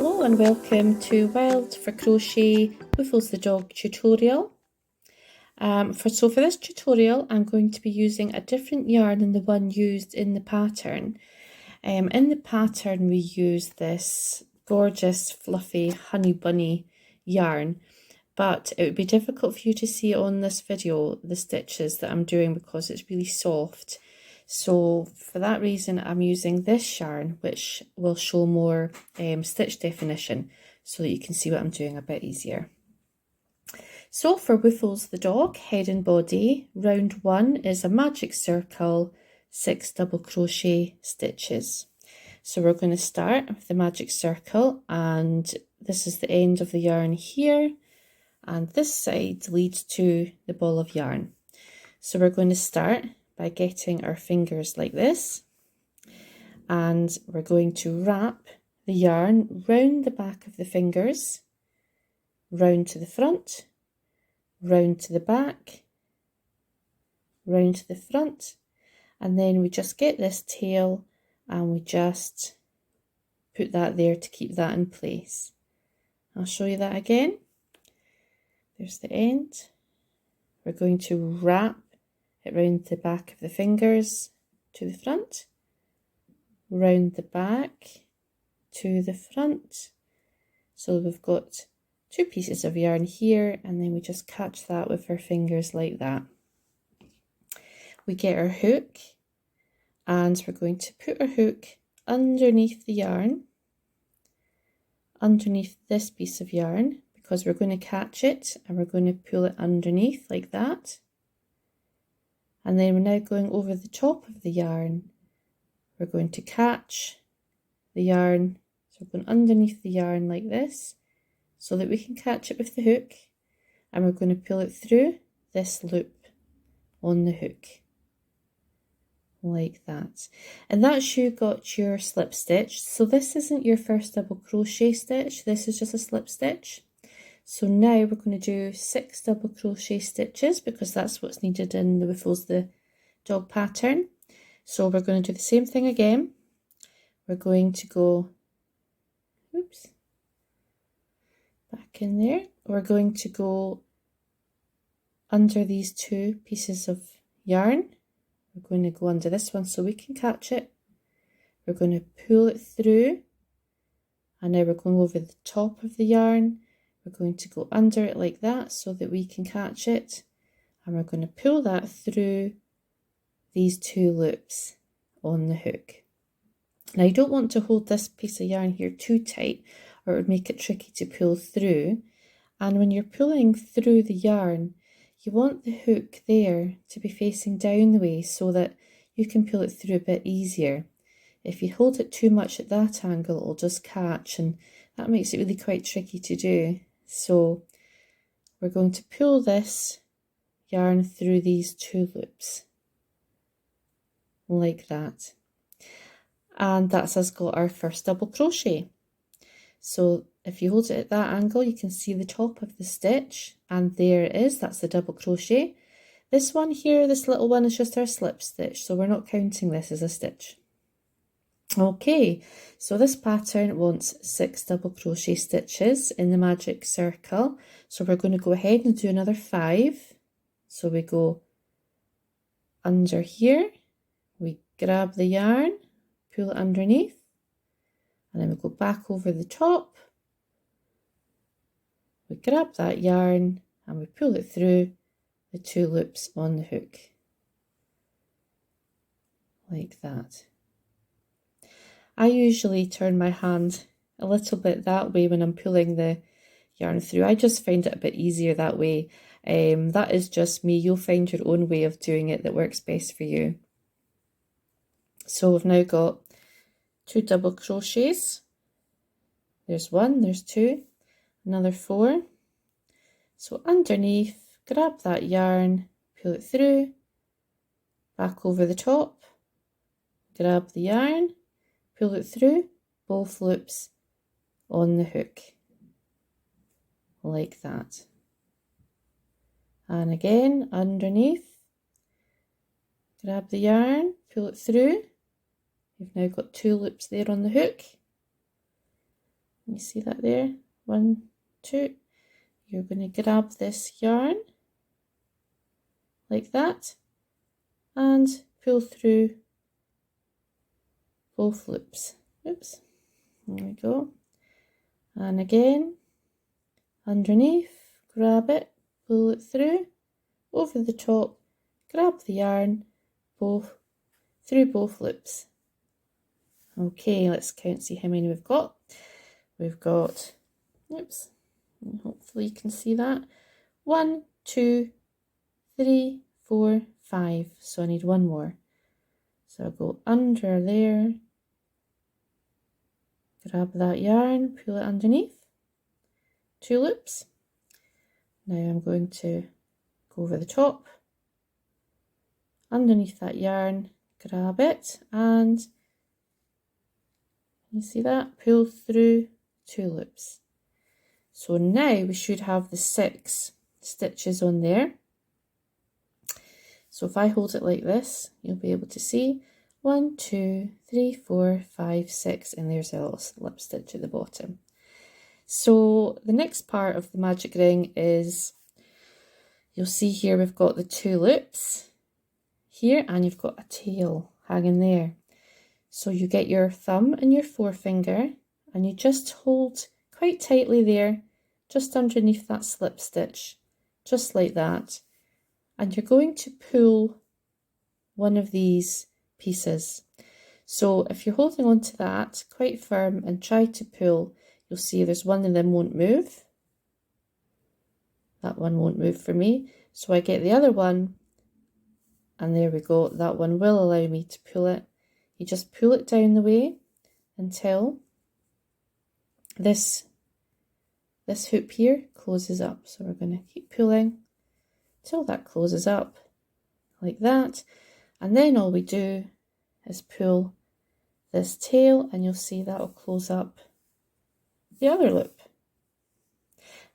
Hello and welcome to Wild for Crochet Woofles the Dog tutorial. For this tutorial I'm going to be using a different yarn than the one used in the pattern. In the pattern we use this gorgeous fluffy honey bunny yarn, but it would be difficult for you to see on this video the stitches that I'm doing because it's really soft. So for that reason I'm using this yarn, which will show more stitch definition so that you can see what I'm doing a bit easier. So for Woofles the Dog, head and body, round 1 is a magic circle, 6 double crochet stitches. So we're going to start with the magic circle, and this is the end of the yarn here, and this side leads to the ball of yarn. So we're going to start by getting our fingers like this, and we're going to wrap the yarn round the back of the fingers, round to the front, round to the back, round to the front, and then we just get this tail and we just put that there to keep that in place. I'll show you that again. There's the end. We're going to wrap it round the back of the fingers to the front, round the back to the front. So we've got 2 pieces of yarn here, and then we just catch that with our fingers like that. We get our hook, and we're going to put our hook underneath the yarn, underneath this piece of yarn, because we're going to catch it and we're going to pull it underneath like that. And then we're now going over the top of the yarn. We're going to catch the yarn, so we're going underneath the yarn like this so that we can catch it with the hook, and we're going to pull it through this loop on the hook like that. And that's you got your slip stitch. So this isn't your first double crochet stitch, this is just a slip stitch. So now we're going to do 6 double crochet stitches because that's what's needed in the Woofles the Dog pattern. So we're going to do the same thing again. We're going to go, oops, back in there. We're going to go under these 2 pieces of yarn. We're going to go under this one so we can catch it. We're going to pull it through, and now we're going over the top of the yarn. We're going to go under it like that so that we can catch it, and we're going to pull that through these 2 loops on the hook. Now you don't want to hold this piece of yarn here too tight or it would make it tricky to pull through, and when you're pulling through the yarn you want the hook there to be facing down the way so that you can pull it through a bit easier. If you hold it too much at that angle it'll just catch, and that makes it really quite tricky to do. So we're going to pull this yarn through these 2 loops like that, and that's us got our first double crochet. So if you hold it at that angle you can see the top of the stitch, and there it is, that's the double crochet. This one here, this little one, is just our slip stitch, so we're not counting this as a stitch. Okay, so this pattern wants 6 double crochet stitches in the magic circle, so we're going to go ahead and do another 5. So we go under here, we grab the yarn, pull it underneath, and then we go back over the top, we grab that yarn and we pull it through the 2 loops on the hook like that. I usually turn my hand a little bit that way when I'm pulling the yarn through. I just find it a bit easier that way. That is just me. You'll find your own way of doing it that works best for you. So we've now got 2 double crochets. There's 1, there's 2, another 4. So underneath, grab that yarn, pull it through, back over the top, grab the yarn, pull it through both loops on the hook like that. And again underneath, grab the yarn, pull it through. You've now got 2 loops there on the hook You see that there? 1, 2. You're going to grab this yarn like that and pull through both loops. Oops, there we go. And again, underneath, grab it, pull it through, over the top, grab the yarn, through both loops. Okay, let's count, see how many we've got. We've got, oops, hopefully you can see that. 1, 2, 3, 4, 5. So I need one more. So I'll go under there, grab that yarn, pull it underneath, 2 loops. Now I'm going to go over the top, underneath that yarn, grab it, and you see that? Pull through 2 loops. So now we should have the 6 stitches on there. So if I hold it like this, you'll be able to see 1, 2, 3, 4, 5, 6, and there's a little slip stitch at the bottom. So the next part of the magic ring is, you'll see here we've got the 2 loops here, and you've got a tail hanging there. So you get your thumb and your forefinger, and you just hold quite tightly there, just underneath that slip stitch, just like that. And you're going to pull one of these pieces. So if you're holding on to that quite firm and try to pull, you'll see there's one of them won't move. That one won't move for me. So I get the other one, and there we go. That one will allow me to pull it. You just pull it down the way until this hoop here closes up. So we're going to keep pulling till that closes up like that. And then all we do is pull this tail, and you'll see that'll close up the other loop.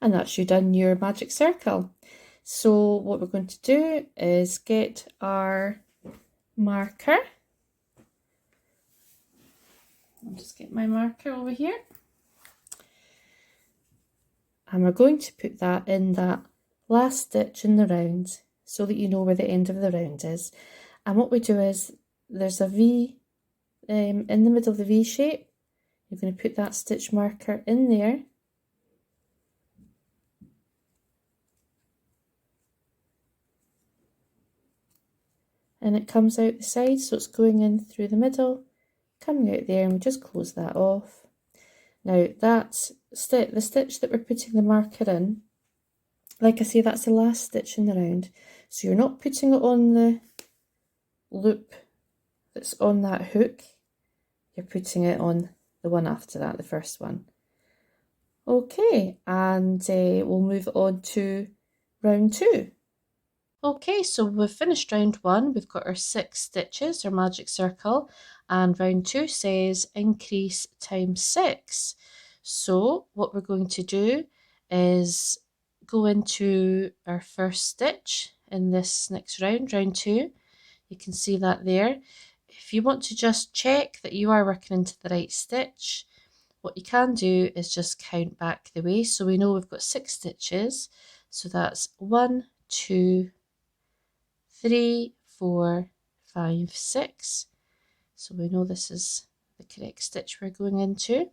And that's you done your magic circle. So what we're going to do is get our marker. I'll just get my marker over here. And we're going to put that in that last stitch in the round so that you know where the end of the round is. And what we do is, there's a V in the middle of the V shape. You're going to put that stitch marker in there. And it comes out the side, so it's going in through the middle, coming out there, and we just close that off. Now that's the stitch that we're putting the marker in. Like I say, that's the last stitch in the round. So you're not putting it on the loop that's on that hook. You're putting it on the one after that, the first one. Okay, and we'll move on to round 2. Okay, so we've finished round 1. We've got our 6 stitches, our magic circle, and round 2 says increase times 6. So what we're going to do is go into our first stitch in this next round, round 2. You can see that there. If you want to just check that you are working into the right stitch, what you can do is just count back the way. So we know we've got 6 stitches. So that's 1, 2, 3, 4, 5, 6. So we know this is the correct stitch we're going into.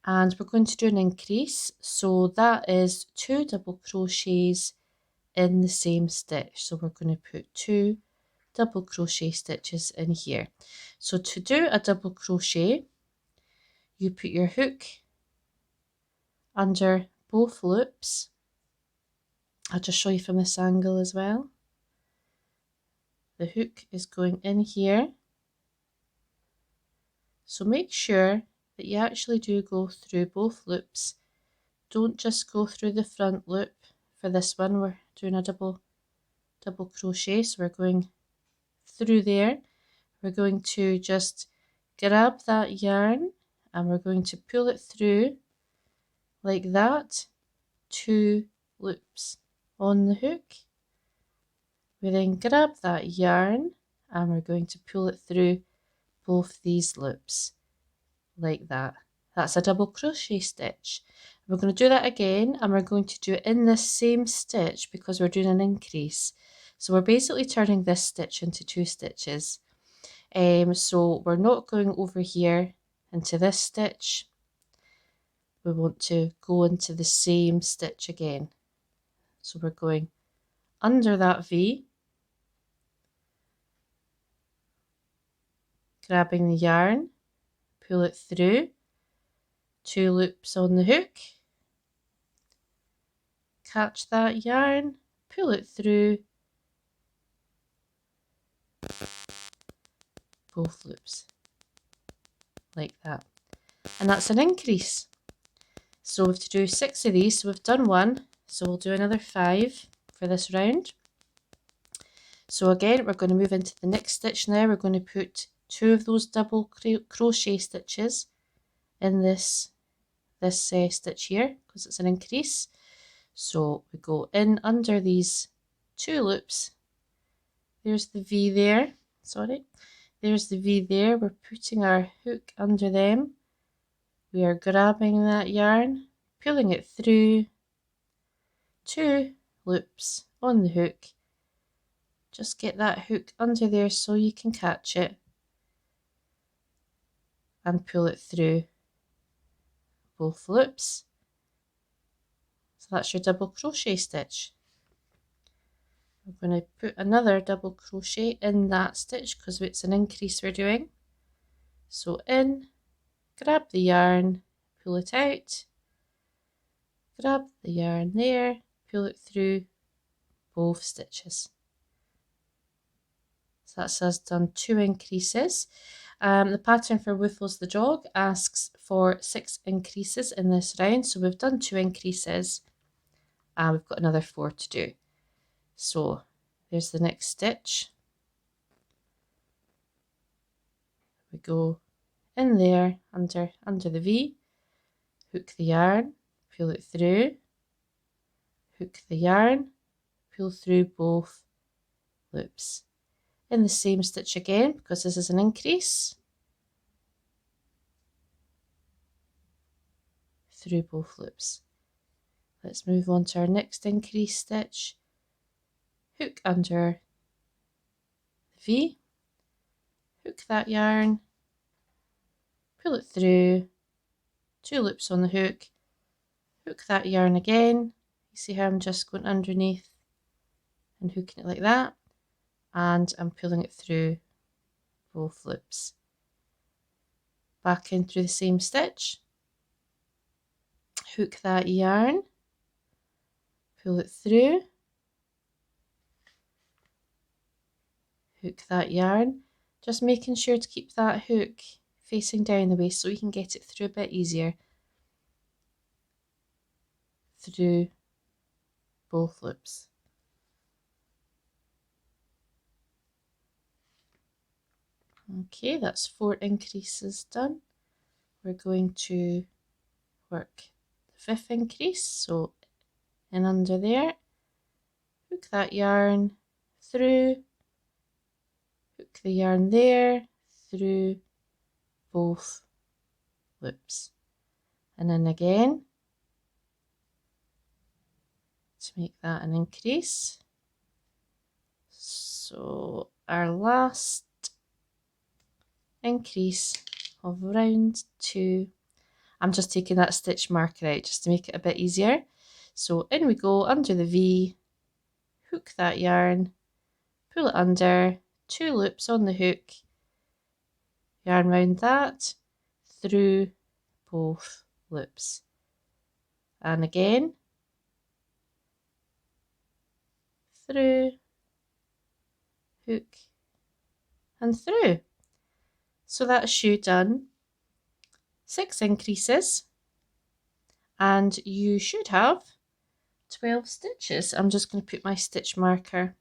And we're going to do an increase. So that is 2 double crochets in the same stitch. So we're going to put 2 double crochet stitches in here. So to do a double crochet, you put your hook under both loops. I'll just show you from this angle as well. The hook is going in here. So make sure that you actually do go through both loops. Don't just go through the front loop. For this one, we're doing a double crochet, so we're going through there. We're going to just grab that yarn, and we're going to pull it through like that, 2 loops on the hook. We then grab that yarn, and we're going to pull it through both these loops like that. That's a double crochet stitch. We're going to do that again, and we're going to do it in this same stitch because we're doing an increase. So we're basically turning this stitch into 2 stitches. So we're not going over here into this stitch. We want to go into the same stitch again. So we're going under that V, grabbing the yarn, pull it through, 2 loops on the hook, catch that yarn, pull it through, both loops, like that. And that's an increase. So we have to do 6 of these. So we've done 1, so we'll do another 5 for this round. So again, we're going to move into the next stitch now. We're going to put 2 of those double crochet stitches in this stitch here because it's an increase. So we go in under these 2 loops. There's the V there, sorry. There's the V there. We're putting our hook under them. We are grabbing that yarn, pulling it through, 2 loops on the hook. Just get that hook under there so you can catch it and pull it through both loops. So that's your double crochet stitch. We're going to put another double crochet in that stitch because it's an increase we're doing. So in, grab the yarn, pull it out, grab the yarn there, pull it through both stitches. So that's us done 2 increases. The pattern for Woofles the Dog asks for 6 increases in this round. So we've done 2 increases and we've got another 4 to do. So there's the next stitch. We go in there under the V, hook the yarn, pull it through, hook the yarn, pull through both loops. In the same stitch again because this is an increase, through both loops. Let's move on to our next increase stitch. Hook under the V, hook that yarn, pull it through, 2 loops on the hook, hook that yarn again. You see how I'm just going underneath and hooking it like that, and I'm pulling it through both loops. Back in through the same stitch, hook that yarn, pull it through, hook that yarn, just making sure to keep that hook facing down the way so you can get it through a bit easier, through both loops. Okay, that's 4 increases done. We're going to work the 5th increase, so in under there, hook that yarn through, hook the yarn there, through both loops, and then again to make that an increase. So our last increase of round 2, I'm just taking that stitch marker out just to make it a bit easier. So in we go under the V, hook that yarn, pull it under, 2 loops on the hook, yarn round that, through both loops, and again through, hook and through. So that's you done 6 increases and you should have 12 stitches. I'm just going to put my stitch marker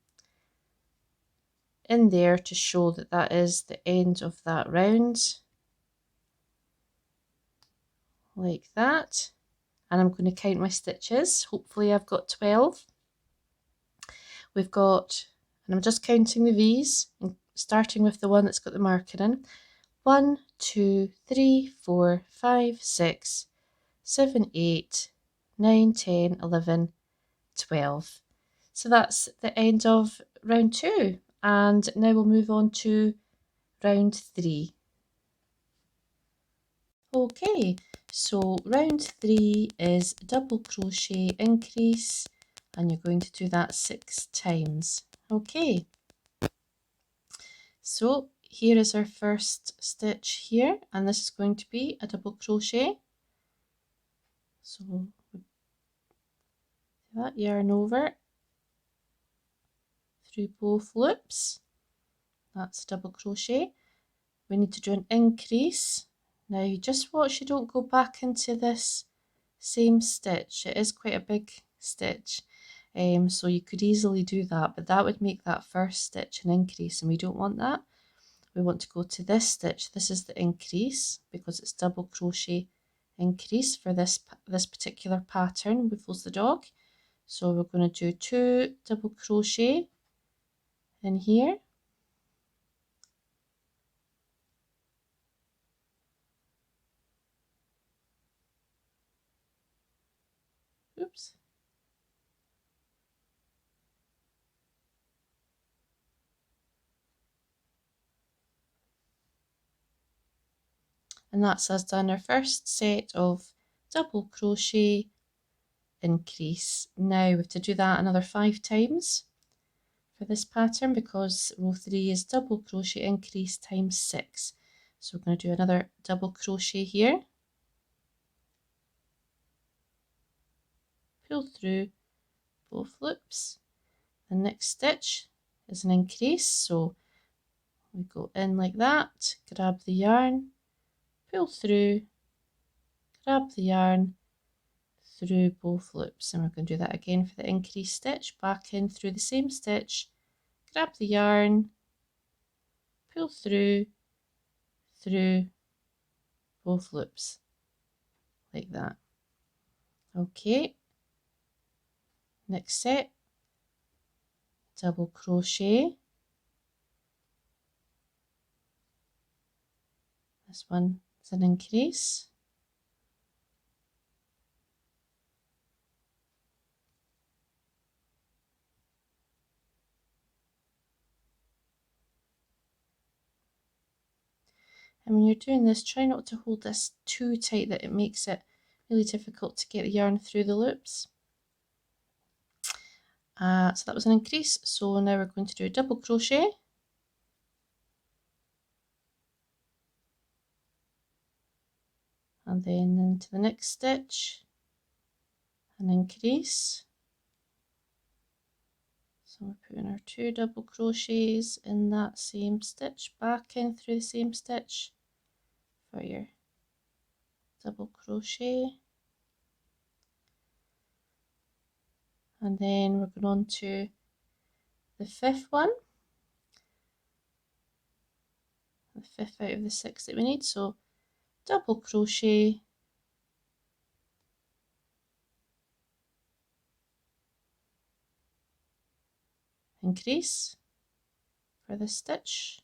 in there to show that that is the end of that round, like that. And I'm going to count my stitches. Hopefully I've got 12. We've got, and I'm just counting the V's and starting with the one that's got the marker in. 1, 2, 3, 4, 5, 6, 7, 8, 9, 10, 11, 12. So that's the end of round 2, and now we'll move on to round 3. Okay, so round 3 is double crochet increase, and you're going to do that 6 times. Okay, so here is our first stitch here, and this is going to be a double crochet. So that yarn over through both loops, that's double crochet. We need to do an increase. Now just watch you don't go back into this same stitch. It is quite a big stitch, so you could easily do that, but that would make that first stitch an increase, and we don't want that. We want to go to this stitch. This is the increase because it's double crochet increase for this particular pattern, Woofles the Dog. So we're going to do 2 double crochet in here, oops, and that's us done our first set of double crochet increase. Now we have to do that another 5 times for this pattern because row 3 is double crochet increase times 6. So we're going to do another double crochet here, pull through both loops. The next stitch is an increase, so we go in like that, grab the yarn, pull through, grab the yarn through both loops, and we're going to do that again for the increase stitch, back in through the same stitch, grab the yarn, pull through both loops like that. Okay, next set, double crochet, this one is an increase, and when you're doing this, try not to hold this too tight that it makes it really difficult to get the yarn through the loops. So that was an increase, so now we're going to do a double crochet, and then into the next stitch, an increase. So we're putting our 2 double crochets in that same stitch, back in through the same stitch for your double crochet, and then we're going on to the 5th one, the 5th out of the 6 that we need. So double crochet, increase for this stitch,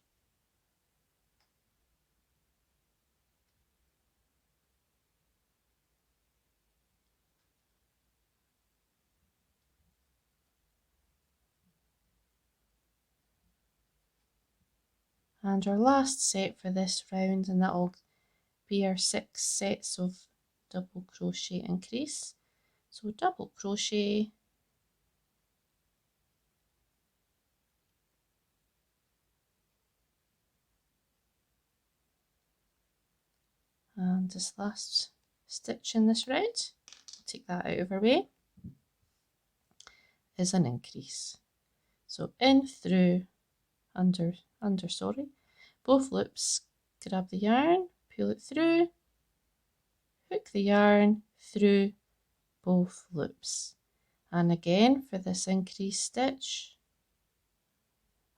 and our last set for this round, and that'll be our 6 sets of double crochet increase. So double crochet, and this last stitch in this round, take that out of our way, is an increase. So in through under sorry, both loops, grab the yarn, pull it through, hook the yarn through both loops, and again for this increase stitch,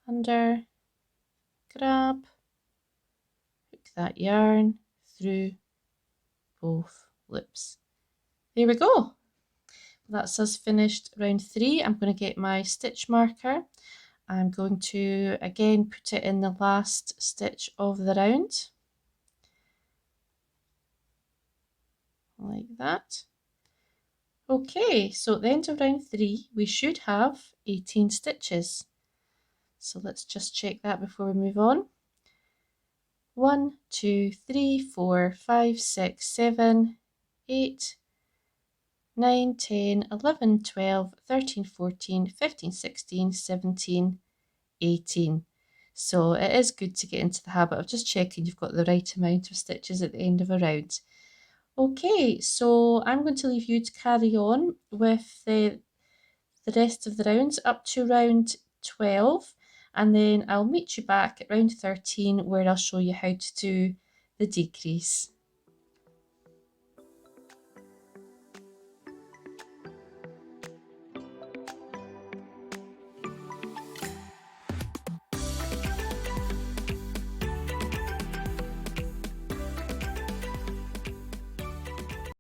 under, grab, hook that yarn through both loops. There we go. That's us finished round 3. I'm going to get my stitch marker. I'm going to again put it in the last stitch of the round. like that. Okay, so at the end of round 3 we should have 18 stitches. So let's just check that before we move on. 1, 2, 3, 4, 5, 6, 7, 8, 9, 10, 11, 12, 13, 14, 15, 16, 17, 18. So it is good to get into the habit of just checking you've got the right amount of stitches at the end of a round. Okay, so I'm going to leave you to carry on with the rest of the rounds up to round 12, and then I'll meet you back at round 13 where I'll show you how to do the decrease.